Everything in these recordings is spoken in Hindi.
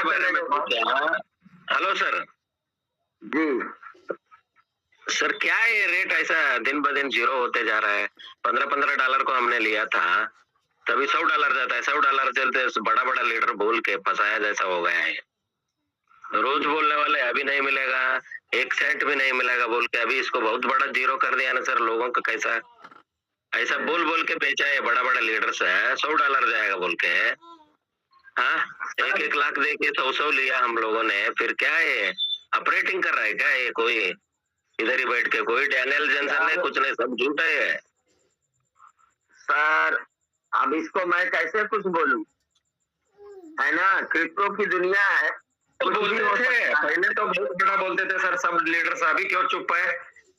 बारे में पूछा। हेलो सर जी सर, क्या ये रेट ऐसा दिन ब दिन जीरो होते जा रहा है? $15-15 को हमने लिया था, तभी $100 जाता है। $100 चलते बड़ा बड़ा लीडर बोल के फंसाया जैसा हो गया है। रोज बोलने वाले अभी नहीं मिलेगा, 1 सेंट भी नहीं मिलेगा बोल के अभी इसको बहुत बड़ा जीरो कर दिया ना सर। लोगों का कैसा ऐसा बोल बोल के बेचा है, बड़ा बड़ा लीडर्स है। $100 जाएगा बोल के, हाँ 1-1 लाख दे के 100 लिया हम लोगों ने। फिर क्या है, ऑपरेटिंग कर रहा है क्या ये? कोई इधर ही बैठ के कोई डैनियल जेंसन नहीं, कुछ नहीं, सब झूठा है सर। अब इसको मैं कैसे कुछ बोलूं, है ना? क्रिप्टो की दुनिया है। तो बोलते थे पहले तो बहुत बड़ा बोलते थे सर सब लीडर्स, अभी क्यों चुप है?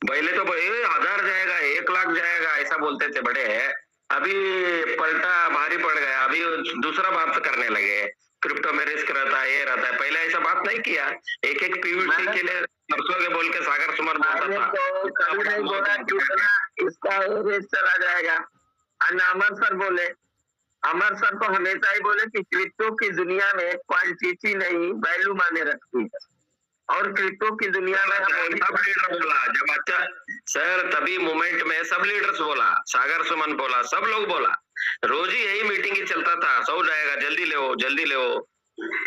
पहले तो 1000 जाएगा, 1 लाख जाएगा ऐसा बोलते थे बड़े, अभी पलटा भारी पड़ गया। अभी दूसरा बात करने लगे, क्रिप्टो में रिस्क रहता है, ये रहता है। पहले ऐसा बात नहीं किया। एक पीवीसी के लिए परसों के बोल के सागर सुमन बोलता था, तो कभी नहीं बोला कि इतना इसका रेट चला जाएगा। अमर सर बोले, अमर सर तो हमेशा ही बोले कि क्रिप्टो की दुनिया में क्वांटिटी नहीं वैल्यू माने रखती है, और क्रिप्टो की दुनिया में सब लीडर बोला जब अच्छा सर, तभी मूवमेंट में सब लीडर्स बोला, सागर सुमन बोला, सब लोग बोला। रोज ही यही मीटिंग ही चलता था, 100 जाएगा, जल्दी ले, जल्दी ले।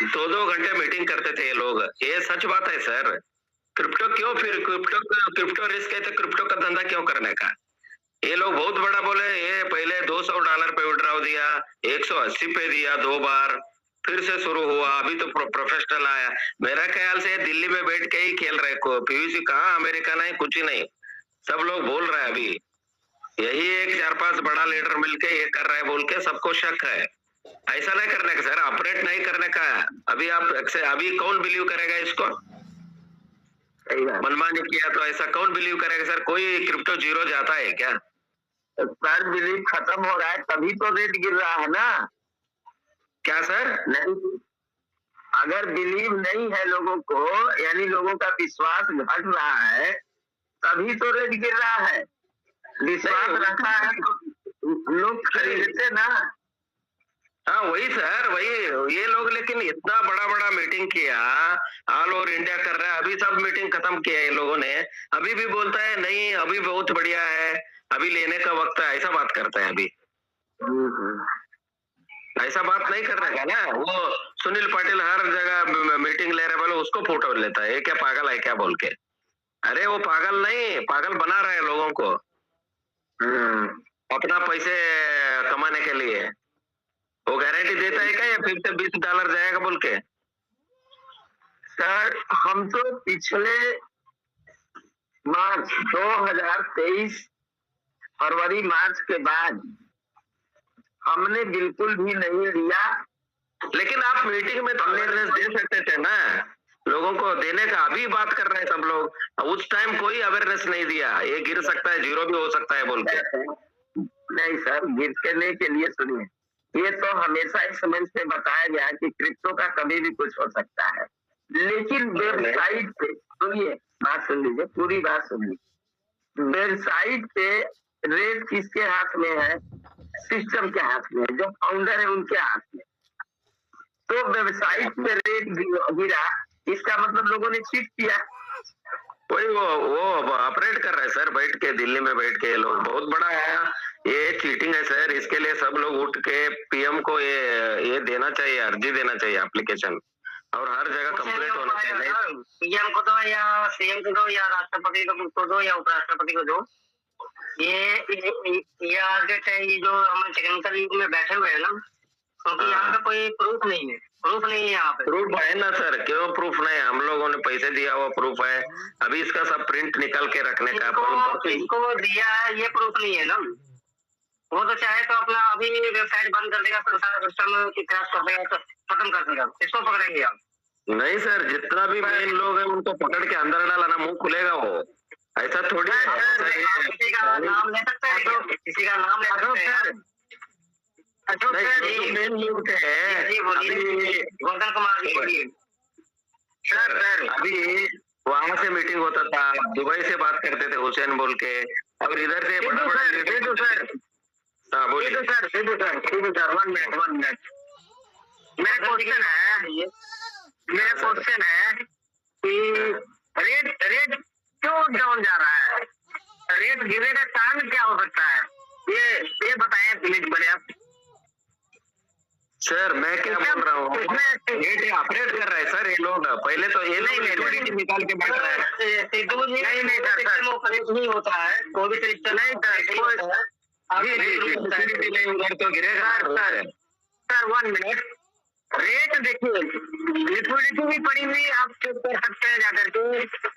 2-2 घंटे मीटिंग करते थे ये लोग। ये सच बात है सर। क्रिप्टो क्यों, फिर क्रिप्टो रिस्क है तो क्रिप्टो का धंधा क्यों करने का? ये लोग बहुत बड़ा बोले। ये पहले $200 पे विड्रॉ दिया, 180 पे दिया 2 बार, फिर से शुरू हुआ। अभी तो प्रोफेशनल आया। मेरा ख्याल से दिल्ली में बैठ के ही खेल रहे को, पीवीसी कहाँ, अमेरिका नहीं, कुछ ही नहीं। सब लोग बोल रहे हैं अभी, यही एक 4-5 बड़ा लीडर मिलके ये कर रहा है बोल के सबको शक है। ऐसा नहीं करने का सर, ऑपरेट नहीं करने का। अभी आप अभी कौन बिलीव करेगा इसको? मनमानी किया तो ऐसा कौन बिलीव करेगा सर? कोई क्रिप्टो जीरो जाता है क्या? सर बिलीव खत्म हो रहा है तभी तो रेट गिर रहा है ना। क्या सर? नहीं, अगर बिलीव नहीं है लोगों को, यानी लोगों का विश्वास घट रहा है, तभी तो रेट गिर रहा है। विश्वास रखा है तो लोग खरीदते ना। हाँ वही सर, वही ये लोग। लेकिन इतना बड़ा बड़ा मीटिंग किया, ऑल ओवर इंडिया कर रहा है, अभी सब मीटिंग खत्म किया ये लोगों ने। अभी भी बोलता है नहीं अभी बहुत बढ़िया है, अभी लेने का वक्त है, ऐसा बात करता है अभी। ऐसा बात नहीं करने का ना। वो सुनील पाटिल हर जगह मीटिंग ले रहे, बोले उसको फोटो लेता है, ये क्या पागल है क्या बोल के। अरे वो पागल नहीं, पागल बना रहे हैं लोगों को अपना पैसे कमाने के लिए। वो गारंटी देता है क्या ये फिर से $20 जाएगा बोल के? सर हम तो पिछले मार्च 2023 फरवरी मार्च के बाद हमने बिल्कुल भी नहीं लिया। लेकिन आप मीटिंग में तो अवेयरनेस दे सकते थे ना लोगों को, देने का। अभी बात कर रहे हैं सब लोग, उस टाइम कोई अवेयरनेस नहीं दिया, ये गिर सकता है, जीरो भी हो सकता है बोल के। नहीं सर, गिरने के लिए सुनिए, ये तो हमेशा इस समझ से बताया गया कि क्रिप्टो का कभी भी कुछ हो सकता है। लेकिन वेबसाइट पे सुनिए, बात सुन लीजिए, पूरी बात सुन लीजिए। वेबसाइट पे रेट किसके हाथ में है? सिस्टम के हाथ में, जो फाउंडर है उनके हाथ में। तो वेबसाइट पे रेट गिरा, इसका मतलब लोगों ने चीट किया। वही वो ऑपरेट कर रहे हैं सर बैठ के, दिल्ली में बैठ के। ये लोग बहुत बड़ा है, ये चीटिंग है सर। इसके लिए सब लोग उठ के पीएम को ये देना चाहिए, अर्जी देना चाहिए, एप्लीकेशन, और हर जगह कंप्लेंट होना चाहिए। पीएम को दो या सीएम को दो या राष्ट्रपति को दो या उपराष्ट्रपति को दो। ये आर्गेट है, ये जो हम टेक्निकल युग में बैठे हुए हैं ना, क्योंकि यहाँ पे कोई प्रूफ नहीं है। प्रूफ नहीं है यहाँ पे। प्रूफ है ना सर, क्यों प्रूफ नहीं? हम लोगों ने पैसे दिया हुआ प्रूफ है। अभी इसका सब प्रिंट निकल के रखने का इसको दिया है, ये प्रूफ नहीं है ना। वो तो चाहे तो अपना अभी वेबसाइट बंद कर देगा, सिस्टम की क्रैश कर देगा, तो खत्म कर देगा। इसको पकड़ेंगे आप? नहीं सर, जितना भी मेन लोग है उनको पकड़ के अंदर डाला ना, मुंह खुलेगा वो। ऐसा थोड़ी किसी का नाम ले सकते हैं, किसी का नाम ले सकते हैं। मेन लोग थे गौतम कुमार जी, बोलिए सर। अभी वहां से मीटिंग होता था, दुबई से बात करते थे हुसैन बोल के, और इधर से बड़ा बड़ा सर। हाँ बोलिए सर, 1 मिनट। मेरा क्वेश्चन है, मेरा क्वेश्चन है कि रेट क्यों डाउन जा रहा है? रेट गिरने का कारण क्या हो सकता है? ये बताएं प्लीज बड़े आप। सर मैं क्या बोल रहा हूँ, रेट ऑपरेट कर रहा है सर ये लोग। पहले तो ये नहीं निकाल के बैठ रहा है। नहीं होता है कोई भी तरीका नहीं उधर तो गिरेगा सर। 1 मिनट, रेट देखिए, लिक्विडिटी भी पड़ी हुई, आप चेक कर सकते हैं जाकर के।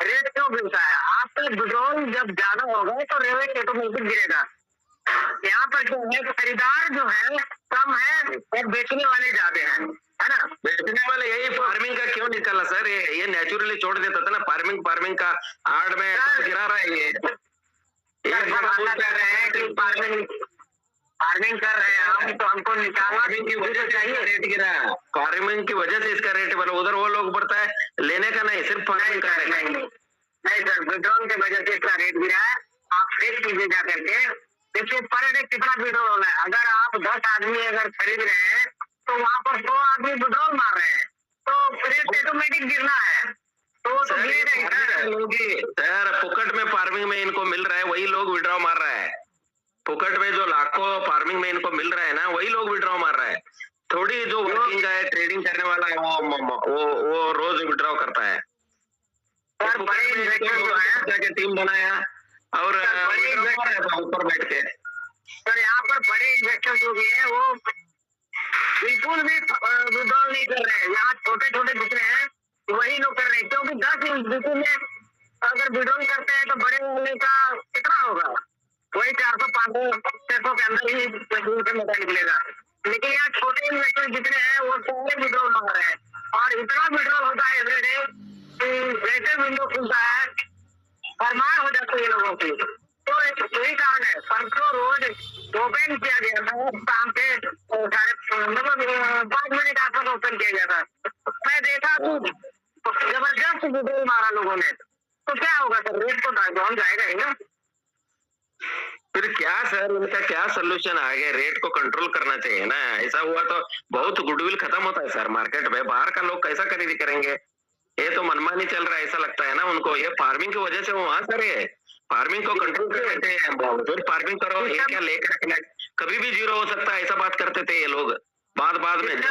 रेट क्यों गिरता है? आपका विड्रॉल जब ज्यादा होगा तो रेट ऑटोमेटिक गिरेगा। यहाँ पर क्या है, खरीदार जो है कम है और बेचने वाले ज्यादा हैं, है ना? बेचने वाले यही फार्मिंग का क्यों निकाला सर? ये नेचुरली छोड़ देता था ना, फार्मिंग का आड़ में गिरा रहा है ये। कर रहे हैं कि फार्मिंग कर रहे हैं हम, तो हमको निकालना की वजह से चाहिए रेट गिरा। फार्मिंग की वजह से इसका रेट बढ़ा। उधर वो लोग बढ़ता है, लेने का नहीं, सिर्फ फार्मिंग का नहीं सर, विड्रॉल की वजह से इतना रेट गिरा है। आप चेक कीजिए जा करके, देखिए पर डे कितना विड्रॉल होना है। अगर आप 10 आदमी अगर खरीद रहे हैं तो वहाँ पर 100 आदमी विड्रॉल मार रहे हैं, तो रेट ऑटोमेटिक गिरना है। तो सर पुकट में फार्मिंग में इनको मिल रहा है, वही लोग विड्रॉ मार रहा है। पुकट में जो लाखों फार्मिंग में इनको मिल रहा है ना, वही लोग विड्रॉ मार रहा है। थोड़ी जो वर्किंग है, ट्रेडिंग करने वाला है, वो रोज विड्रॉ करता है। टीम बनाया और ऊपर बैठ के सर यहाँ पर बड़े इन्वेस्टर जो भी है वो बिल्कुल भी विड्रॉल नहीं कर रहे हैं। यहाँ छोटे छोटे दूसरे हैं वही लोग कर रहे हैं, क्योंकि 10 इंस्टीट्यूट में अगर विड्रॉल करते हैं तो बड़े वाले का कितना होगा? वही 400-500-600 के अंदर ही मजा निकलेगा। लेकिन यहाँ छोटे इन्वेस्टर जितने हैं वो सारे विड्रॉल मांग रहे हैं, और इतना विड्रॉल होता है एवरीडे कि जैसे विंडो खुलता है फरमान हो जाती है लोगों की। तो यही कारण है, परसों रोज ओपन किया गया था, शाम के 5 मिनट के आसपास ओपन किया गया था। मैं देखा तो जबरदस्त विड्रॉल मारा लोगों ने। तो क्या होगा सर? रेट तो डाउन जाएगा ही ना। फिर क्या सर, उनका क्या सोल्यूशन आ गया? रेट को कंट्रोल करना चाहिए ना। ऐसा हुआ तो बहुत गुडविल खत्म होता है सर मार्केट में। बाहर का लोग कैसा खरीदी करेंगे? ये तो मनमानी चल रहा है ऐसा लगता है ना उनको। ये फार्मिंग की वजह से वो वहां सर ये फार्मिंग को कंट्रोल कर लेते हैं। फिर फार्मिंग करो, ये क्या लेकर रखना, कभी भी जीरो हो सकता है, ऐसा बात करते थे ये लोग। बाद में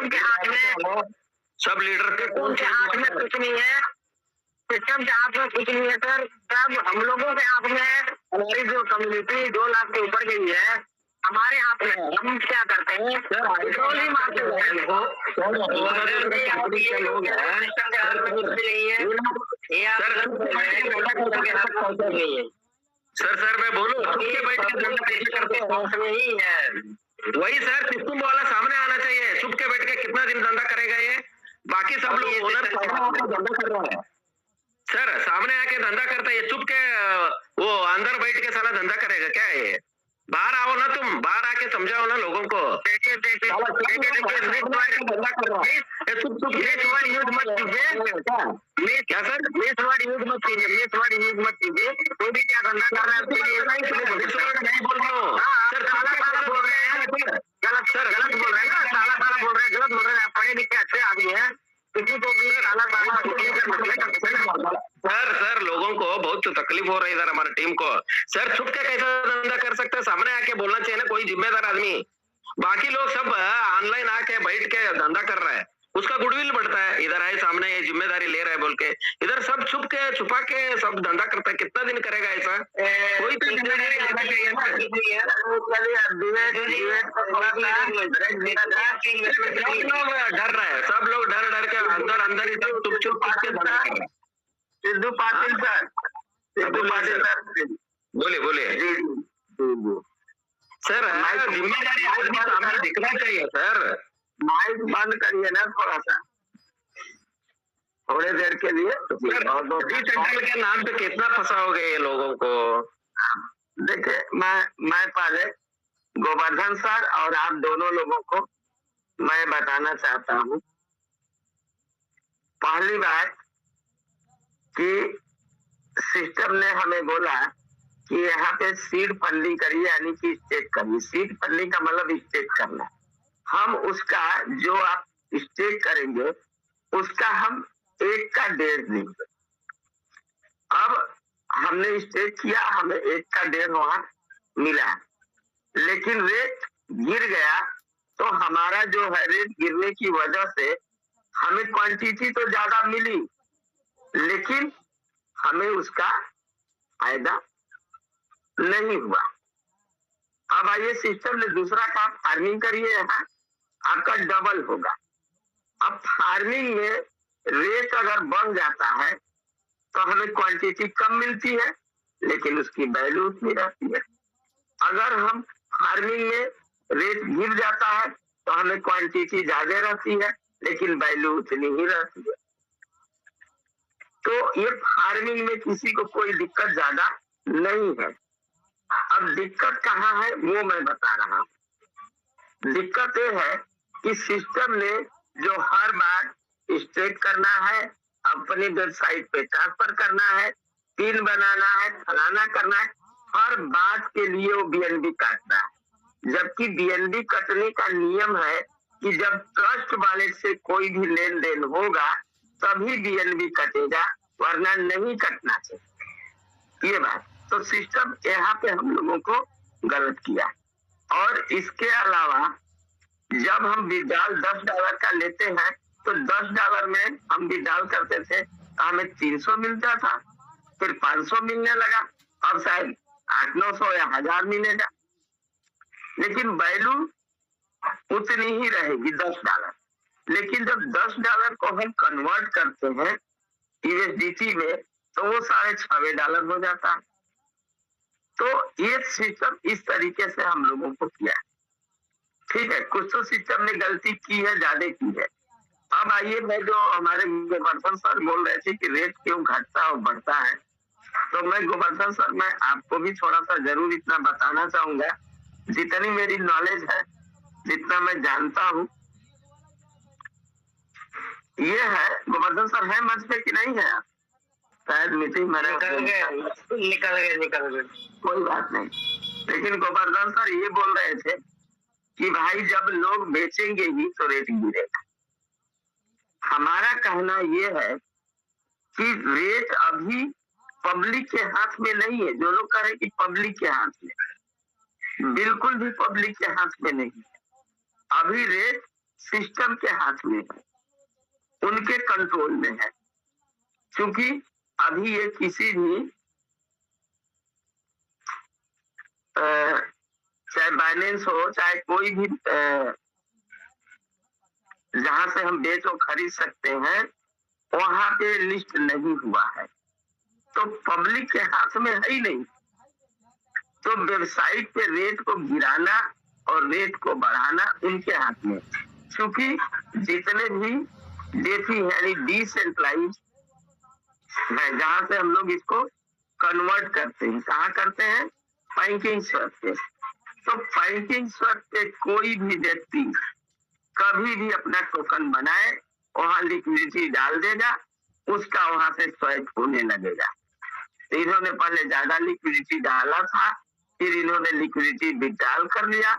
सब लीडर के हाथ में कुछ नहीं है, सिस्टम के हाथ में कुछ नहीं है सर। सब हम लोगों के हाथ में है। हमारी जो कम्युनिटी 2 लाख के ऊपर गई है, हमारे हाथ में है। हम क्या करते हैं, पेट्रोल ही मारते हैं। सर मैं बोलूं, बैठ के धंधा कैसे करते हैं? वही सर सिस्टम वाला सामने आना चाहिए। चुप के बैठ के कितना दिन धंधा करेगा ये? बाकी सब लोग ओनर धंधा कर रहा है सर, सामने आके धंधा करता है। ये चुप के वो अंदर बैठ के साला धंधा करेगा क्या? ये बाहर आओ ना, तुम बाहर आके समझाओ ना लोगों को। क्या सर? यूज मत कीजिए। कोई भी क्या धंधा कर रहा है नहीं बोल रहा हूँ सर, बोल रहे हैं गलत बोल रहे हैं। पढ़े लिखे अच्छे आदमी है, सर लोगों को बहुत तकलीफ हो रही है इधर हमारी टीम को। सर छुप के कैसा धंधा कर सकता है? सामने आके बोलना चाहिए ना कोई जिम्मेदार आदमी। बाकी लोग सब ऑनलाइन आके बैठ के धंधा कर रहा है, उसका गुडविल बढ़ता है। इधर है सामने ये जिम्मेदारी ले रहा है बोल के, इधर सब छुपा के सब धंधा करता है। कितना दिन करेगा ऐसा? कोई तो जिम्मेदारी लेना चाहिए ना। डर रहा है, सब लोग डर के अंदर ही सब चुप के। सिद्धू पाटिल सर बोलिए सर। जिम्मेदारी आदमी सामने दिखना चाहिए सर। माइक बंद करिए ना थोड़े देर के लिए। सेंट्रल के नाम पे कितना फंसाओगे ये लोगों को? देखिए मैं पहले गोवर्धन सर और आप दोनों लोगों को मैं बताना चाहता हूँ। पहली बात कि सिस्टम ने हमें बोला कि यहाँ पे सीड फंडिंग करिए, यानी कि स्टेक करिए। सीड फंडिंग का मतलब स्टेक करना। हम उसका जो आप स्टेक करेंगे उसका हम 1 का 1.5 देंगे। अब हमने स्टेट किया, हमें 1 का 1.5 वहां मिला, लेकिन रेट गिर गया, तो हमारा जो है रेट गिरने की वजह से हमें क्वांटिटी तो ज्यादा मिली, लेकिन हमें उसका फायदा नहीं हुआ। अब आइए सिस्टम ने दूसरा काम, फार्मिंग करिए, यहाँ आपका डबल होगा। अब फार्मिंग में रेट अगर बढ़ जाता है तो हमें क्वांटिटी कम मिलती है, लेकिन उसकी वैल्यू उतनी रहती है। अगर हम फार्मिंग में रेट गिर जाता है तो हमें क्वांटिटी ज्यादा रहती है, लेकिन वैल्यू उतनी ही रहती है। तो ये फार्मिंग में किसी को कोई दिक्कत ज्यादा नहीं है। अब दिक्कत कहाँ है वो मैं बता रहा हूँ। दिक्कत ये है कि सिस्टम ने जो हर बार स्टेट करना है, अपनी वेबसाइट पे ट्रांसफर करना है, पिन बनाना है, फलाना करना है, हर बात के लिए वो बीएनबी काटता है। जबकि बीएनबी कटने का नियम है कि जब ट्रस्ट वॉलेट से कोई भी लेन देन होगा तभी बीएनबी कटेगा, वरना नहीं कटना चाहिए। ये बात तो सिस्टम यहाँ पे हम लोगों को गलत किया। और इसके अलावा जब हम विड्रॉल $10 का लेते हैं तो $10 में हम विड्रॉल करते थे तो हमें 300 मिलता था, फिर 500 मिलने लगा, अब शायद 800-900 या 1000 मिलेगा, लेकिन वैल्यू उतनी ही रहेगी $10। लेकिन जब $10 को हम कन्वर्ट करते हैं यूएसडीटी में तो वो $6.5 हो जाता है। तो ये सिस्टम इस तरीके से हम लोगों को किया। ठीक है, कुछ तो सिस्टम ने गलती की है, ज्यादा की है। अब आइए, मैं जो हमारे गोवर्धन सर बोल रहे थे कि रेट क्यों घटता और बढ़ता है, तो मैं गोवर्धन सर, मैं आपको भी थोड़ा सा जरूर इतना बताना चाहूंगा, जितनी मेरी नॉलेज है, जितना मैं जानता हूँ, ये है। गोवर्धन सर है मंच पे कि नहीं है? शायद मीटिंग में निकल गए, कोई बात नहीं। लेकिन गोवर्धन सर ये बोल रहे थे कि भाई जब लोग बेचेंगे ही तो रेट गिरेगा। हमारा कहना ये है कि रेट अभी पब्लिक के हाथ में नहीं है। जो लोग कह रहे हैं कि पब्लिक के हाथ में, बिल्कुल भी पब्लिक के हाथ में नहीं है। अभी रेट सिस्टम के हाथ में है, उनके कंट्रोल में है। क्योंकि अभी ये किसी भी चाहे बाइनेंस हो, चाहे कोई भी जहां से हम बेच और खरीद सकते हैं, वहां पे लिस्ट नहीं हुआ है, तो पब्लिक के हाथ में है ही नहीं। तो वेबसाइट पे रेट को गिराना और रेट को बढ़ाना उनके हाथ में। क्योंकि जितने भी डेफी यानी डिसेंट्रलाइज है, जहां से हम लोग इसको कन्वर्ट करते हैं, कहाँ करते हैं? बैंकिंग स्वैप पे। तो बैंकिंग स्वैप पे कोई भी व्यक्ति कभी भी अपना टोकन बनाए, वहां लिक्विडिटी डाल देगा, उसका वहां से स्वैप होने लगेगा। तो इन्होंने पहले ज्यादा लिक्विडिटी डाला था, फिर इन्होंने लिक्विडिटी विड्रॉल कर लिया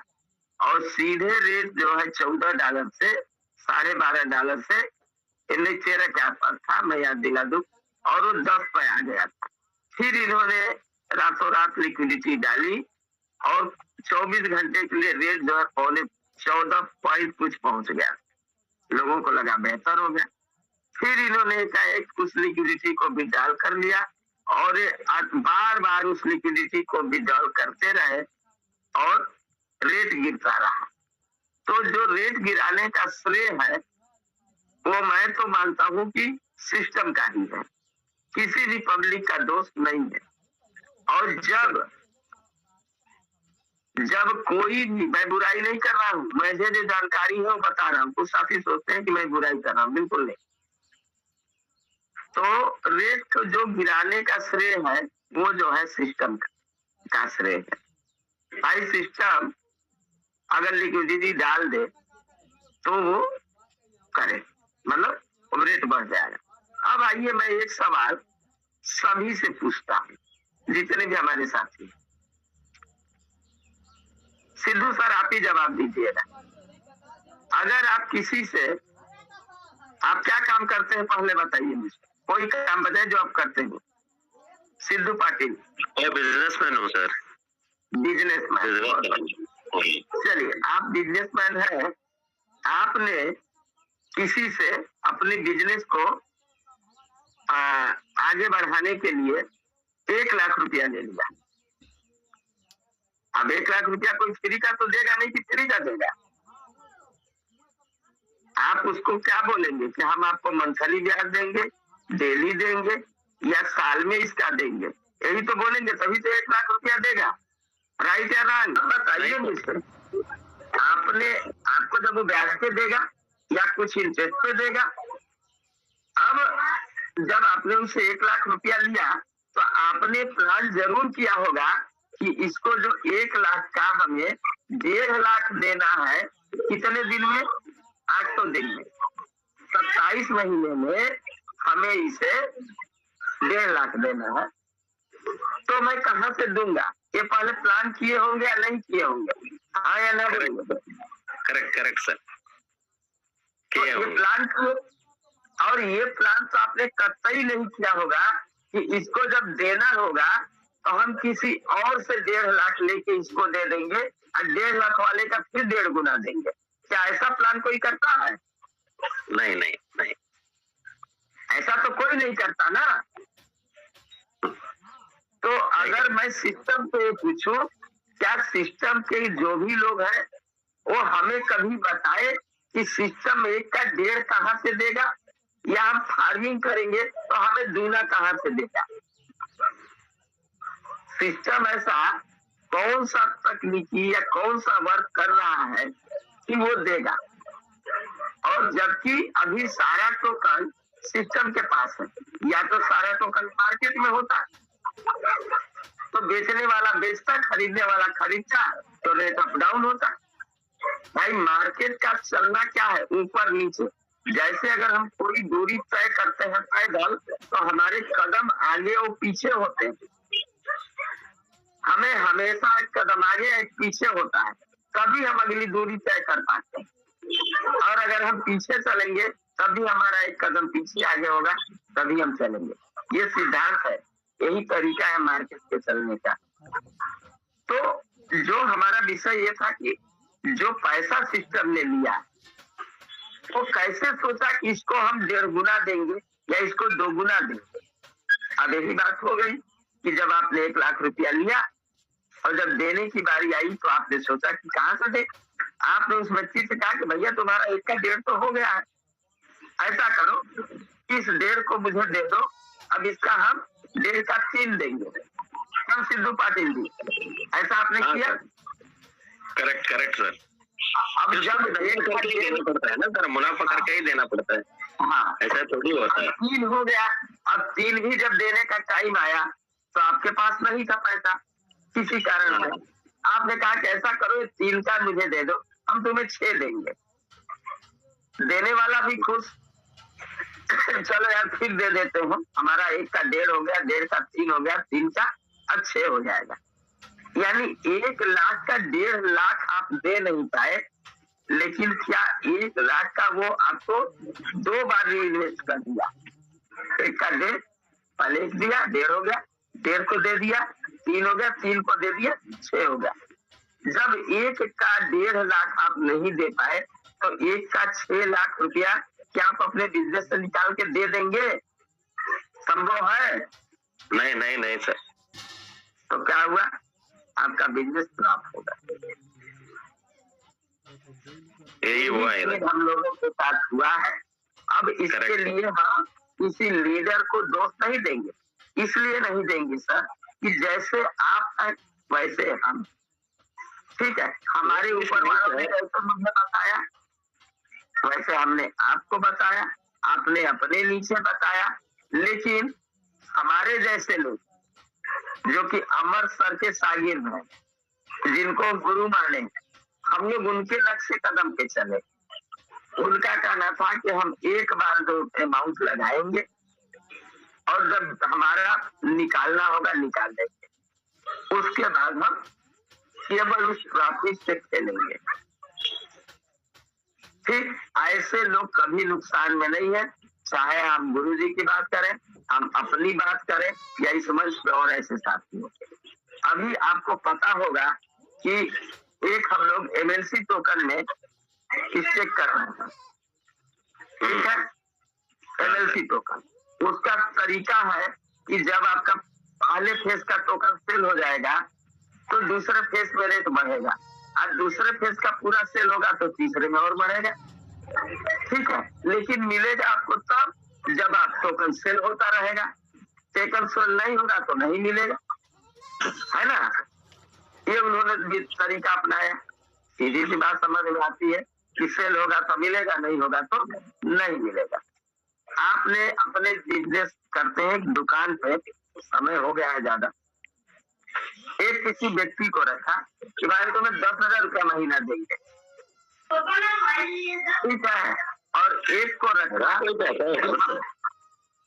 और सीधे रेट जो है $14 से $12.5 से, इन्हें 13 के आसपास था, मैं याद दिला दूं, और वो 10 पे आ गया था। फिर इन्होंने रातों रात लिक्विडिटी डाली और 24 घंटे के लिए रेट जो है 14 पॉइंट कुछ पहुंच गया। लोगों को लगा बेहतर हो गया। फिर इन्होंने एक उस लिक्विडिटी को विड्रॉल कर लिया और बार बार उस लिक्विडिटी को विड्रॉल करते रहे और रेट गिरता रहा। तो जो रेट गिराने का श्रेय है वो मैं तो मानता हूं कि सिस्टम का ही है, किसी भी पब्लिक का दोष नहीं है। और जब कोई भी, मैं बुराई नहीं कर रहा हूँ, मुझे जो जानकारी है वो बता रहा हूँ। कुछ साथी सोचते हैं कि मैं बुराई कर रहा हूँ, बिल्कुल नहीं। तो रेट को जो गिराने का श्रेय है वो जो है सिस्टम का श्रेय है। भाई सिस्टम अगर लिक्विडिटी डाल दे तो वो करे, मतलब रेट बढ़ जाएगा। अब आइए, मैं एक सवाल सभी से पूछता हूँ, जितने भी हमारे साथी। सिद्धू सर आप ही जवाब दीजिएगा। अगर आप किसी से आप क्या काम करते हैं पहले बताइए मुझे, कोई काम बताइए जो आप करते हो। सिद्धू पाटिल मैं बिजनेसमैन हूँ सर। बिजनेसमैन। चलिए आप बिजनेसमैन हैं, आपने किसी से अपने बिजनेस को आगे बढ़ाने के लिए 1 लाख रुपया ले लिया। अब 1 लाख रुपया कोई फ्री का तो देगा नहीं कि फ्री का देगा। आप उसको क्या बोलेंगे कि हम आपको मंथली ब्याज देंगे, डेली देंगे या साल में इसका देंगे, यही तो बोलेंगे, तभी तो 1 लाख रुपया देगा। राइट या रॉन्ग बताइए मुझे। आपको जब वो ब्याज पे देगा या कुछ इंटरेस्ट पे देगा। अब जब आपने उनसे 1 लाख रुपया लिया तो आपने प्लान जरूर किया होगा कि इसको जो 1 लाख का हमें 1.5 लाख देना है, कितने दिन में? 800 दिन में, 27 महीने में हमें इसे 1.5 लाख देना है। तो मैं कहाँ से दूंगा? ये पहले प्लान किए होंगे या नहीं किए होंगे? हाँ या ना? Correct sir. तो ये प्लान किए, और ये प्लान तो आपने कतई नहीं किया होगा कि इसको जब देना होगा तो हम किसी और से 1.5 लाख लेके इसको दे देंगे और 1.5 लाख वाले का फिर 1.5 गुना देंगे। क्या ऐसा प्लान कोई करता है? नहीं। ऐसा तो कोई नहीं करता ना। तो अगर मैं सिस्टम पे पूछूं, क्या सिस्टम के जो भी लोग हैं वो हमें कभी बताए कि सिस्टम 1 का 1.5 कहाँ से देगा, या हम फार्मिंग करेंगे तो हमें दूना कहाँ से देगा? सिस्टम ऐसा कौन सा तकनीकी या कौन सा वर्क कर रहा है कि वो देगा? और जबकि अभी सारा टोकन सिस्टम के पास है, या तो सारा टोकन मार्केट में होता तो बेचने वाला बेचता, खरीदने वाला खरीदता, तो रेट अप डाउन होता। भाई मार्केट का चलना क्या है? ऊपर नीचे। जैसे अगर हम पूरी दूरी तय करते हैं पैदल, तो हमारे कदम आगे और पीछे होते हैं। हमें हमेशा एक कदम आगे एक पीछे होता है, तभी हम अगली दूरी तय कर पाते हैं। और अगर हम पीछे चलेंगे तभी हमारा एक कदम पीछे आगे होगा, तभी हम चलेंगे। ये सिद्धांत है, यही तरीका है मार्केट के चलने का। तो जो हमारा विषय ये था कि जो पैसा सिस्टम ने लिया वो कैसे सोचा कि इसको हम 1.5 गुना देंगे या इसको 2 गुना देंगे। अब यही बात हो गई कि जब आपने 1 लाख रुपया लिया और जब देने की बारी आई तो आपने सोचा कि कहाँ से दे। आपने उस व्यक्ति से कहा कि भैया तुम्हारा 1 का 1.5 तो हो गया है, ऐसा करो इस 1.5 को मुझे दे दो, अब इसका हम 1.5 का 3 देंगे। हम सिद्धू पाटिल जी, ऐसा आपने किया? Correct sir. अब जब देना पड़ता है ना सर, मुनाफा करके ही देना पड़ता है। हाँ, ऐसा थोड़ी होता है। 3 हो गया। अब 3 भी जब देने का टाइम आया तो आपके पास नहीं था पैसा किसी कारण से। आपने कहा कि ऐसा करो 3 का मुझे दे दो, हम तुम्हें 6 देंगे। देने वाला भी खुश, चलो यार फिर दे देते हो, हमारा 1 का 1.5 हो गया, 1.5 का 3 हो गया, 3 का अब 6 हो जाएगा। यानी 1 लाख का 1.5 लाख आप दे नहीं पाए, लेकिन क्या 1 लाख का वो आपको 2 बार री इन्वेस्ट कर दिया। 1 का 1.5 पहले 1 दिया, 1.5 हो गया, 1.5 को दे दिया, 3 हो गया, 3 को दे दिया, 6 हो गया। जब 1 का 1.5 लाख आप नहीं दे पाए तो 1 का 6 लाख रुपया क्या आप अपने बिजनेस से निकाल के दे देंगे? संभव है? नहीं सर। तो क्या हुआ? आपका बिजनेस फ्लॉप होगा। यही हुआ है, हम लोगों के साथ हुआ है। अब इसके लिए हम किसी लीडर को दोष नहीं देंगे, इसलिए नहीं देंगे सर कि जैसे आप हैं वैसे हम, ठीक है। हमारे ऊपर वालों ने जैसे मुझे बताया वैसे हमने आपको बताया, आपने अपने नीचे बताया, लेकिन हमारे जैसे लोग जो कि अमर सर के शागिर्द हैं, जिनको गुरु माने, हम लोग उनके लक्ष्य कदम पे चले। उनका कहना था कि हम एक बार 2 अमाउंट लगाएंगे और जब हमारा निकालना होगा निकाल देंगे, उसके बाद हम केवल उस प्रॉफिट से खेलेंगे। ठीक, ऐसे लोग कभी नुकसान में नहीं है, चाहे हम गुरु जी की बात करें, हम अपनी बात करें या इस मंच पे और ऐसे साथी हो। अभी आपको पता होगा कि एक हम लोग एमएलसी टोकन में चेक कर रहे हैं, ठीक है, एमएलसी टोकन। उसका तरीका है कि जब आपका पहले फेज का टोकन सेल हो जाएगा तो दूसरे फेज में रेट बढ़ेगा, और दूसरे फेज का पूरा सेल होगा तो तीसरे में और बढ़ेगा, ठीक है। लेकिन मिलेगा आपको तब जब आप टोकन सेल होता रहेगा, टोकन सेल नहीं होगा तो नहीं मिलेगा, है ना। ये उन्होंने भी तरीका अपनाया, सीधी सी बात समझ में आती है कि सेल होगा तो मिलेगा, नहीं होगा तो नहीं मिलेगा। आपने अपने बिजनेस करते हैं दुकान पे, समय हो गया है ज्यादा, एक किसी व्यक्ति को रखा कि भाई तुम्हें 10,000 रुपया महीना देंगे, ठीक है, और एक को रखा,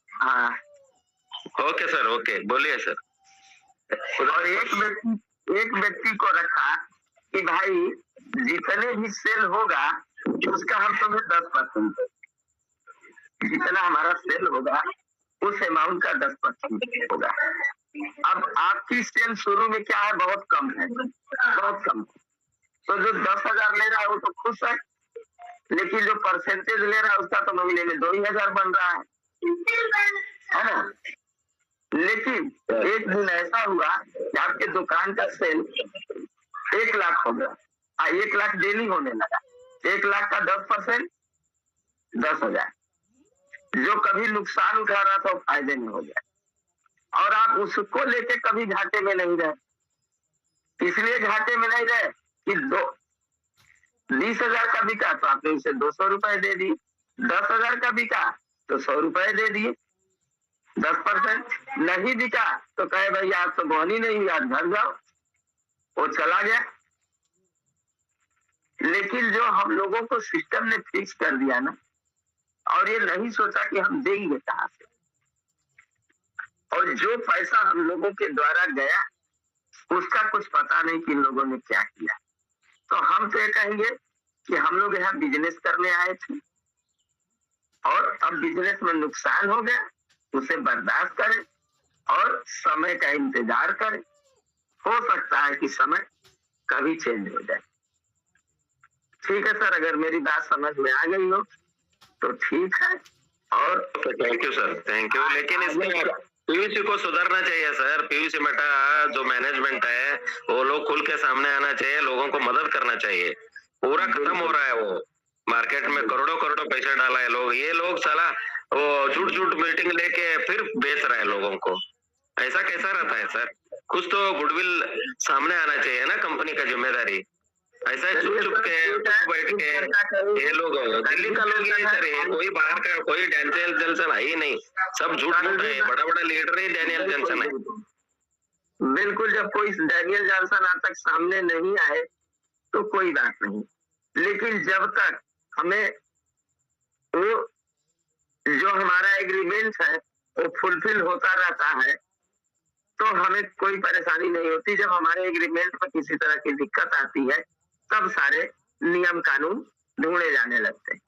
हाँ ओके सर, ओके, बोलिए सर। और एक व्यक्ति को रखा कि भाई जितने भी सेल होगा उसका हम तुम्हें 10%, जितना हमारा सेल होगा उस अमाउंट का 10% होगा। अब आपकी सेल शुरू में क्या है, बहुत कम है, बहुत कम, तो जो 10,000 ले रहा है वो तो खुश है, लेकिन जो परसेंटेज ले रहा है उसका तो महीने में 2,000 बन रहा है ना। लेकिन एक दिन ऐसा हुआ कि आपके दुकान का सेल 1 लाख हो गया, 1 लाख डेली होने लगा, 1 लाख का 10% 10,000, जो कभी नुकसान उठा रहा था फायदे में हो गया, और आप उसको लेके कभी घाटे में नहीं रहे। इसलिए घाटे में नहीं रहे कि 20,000 का बिका तो आपने उसे 200 रुपए दे दिए, 10,000 का बिका तो 100 रुपए दे दिए, 10% नहीं बिका तो कहे भाई आज तो बोनी नहीं हुई, आज घर जाओ, वो चला गया। लेकिन जो हम लोगों को सिस्टम ने फिक्स कर दिया ना, और ये नहीं सोचा कि हम देंगे कहां से, और जो पैसा हम लोगों के द्वारा गया उसका कुछ पता नहीं कि इन लोगों ने क्या किया। तो हम तो ये कहेंगे कि हम लोग यहाँ बिजनेस करने आए थे, और अब बिजनेस में नुकसान हो गया, उसे बर्दाश्त करें और समय का इंतजार करें। हो सकता है कि समय कभी चेंज हो जाए। ठीक है सर, अगर मेरी बात समझ में आ गई हो तो ठीक है, और thank you sir, thank you. लेकिन इसमें पीयूसी को सुधरना चाहिए सर, पीयूसी मेटा जो मैनेजमेंट है वो लोग खुल के सामने आना चाहिए, लोगों को मदद करना चाहिए। पूरा खत्म हो रहा है, वो मार्केट में करोड़ों करोड़ों पैसा डाला है लोग, ये लोग साला वो झूठ मीटिंग लेके फिर बेच रहे हैं लोगों को। ऐसा कैसा रहता है सर? कुछ तो गुडविल सामने आना चाहिए ना, कंपनी का जिम्मेदारी। ऐसा चुप के बैठ के ये लोग, दिल्ली का लोग ही सर, ये कोई बाहर का कोई डैनियल जॉनसन है ही नहीं, सब झूठ मूठ है, बड़ा बड़ा लीडर ही डैनियल जॉनसन है। बिल्कुल, जब कोई डैनियल जॉनसन आज तक सामने नहीं आए तो कोई बात नहीं, लेकिन जब तक हमें वो जो हमारा एग्रीमेंट है वो फुलफिल होता रहता है तो हमें कोई परेशानी नहीं होती। जब हमारे एग्रीमेंट में किसी तरह की दिक्कत आती है तब सारे नियम कानून ढूंढे जाने लगते हैं।